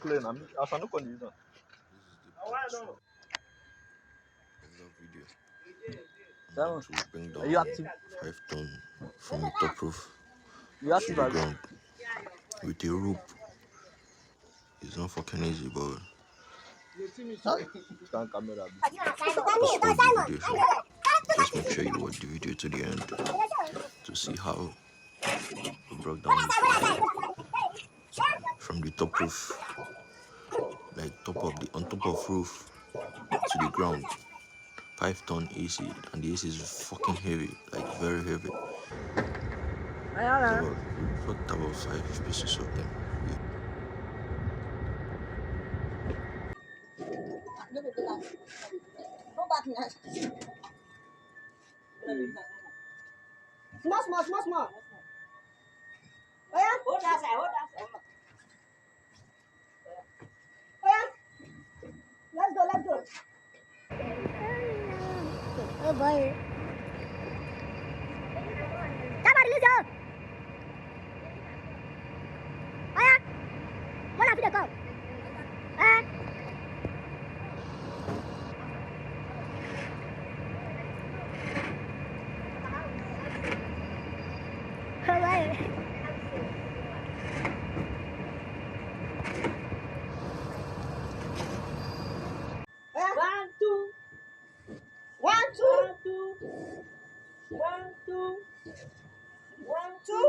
clear. I shall not condition. Of that video. Seven. To bring Are you down active? 5 ton from the top roof You to active the as ground with a rope. It's not fucking easy, but stand camera. just watch the video. Just make sure you watch the video to the end to see how we broke down from the top roof, like on top of roof to the ground. 5 ton AC, and the AC is fucking heavy, like very heavy. So we brought about 5 pieces of them. Small. Oh yeah? Hold that side. Oh yeah? Let's go. Oh boy. Come on, release her. Oh yeah? What happened to go? Oh boy. One, two.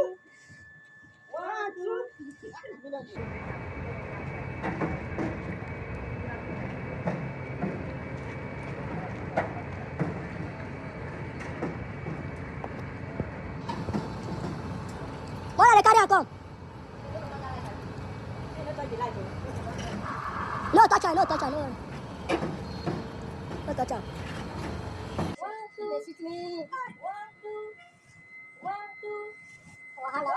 What are the carrier come? No touch her. No touch her. 1, 2. Sit me. 1, 2. 1, 2. Oh, hello.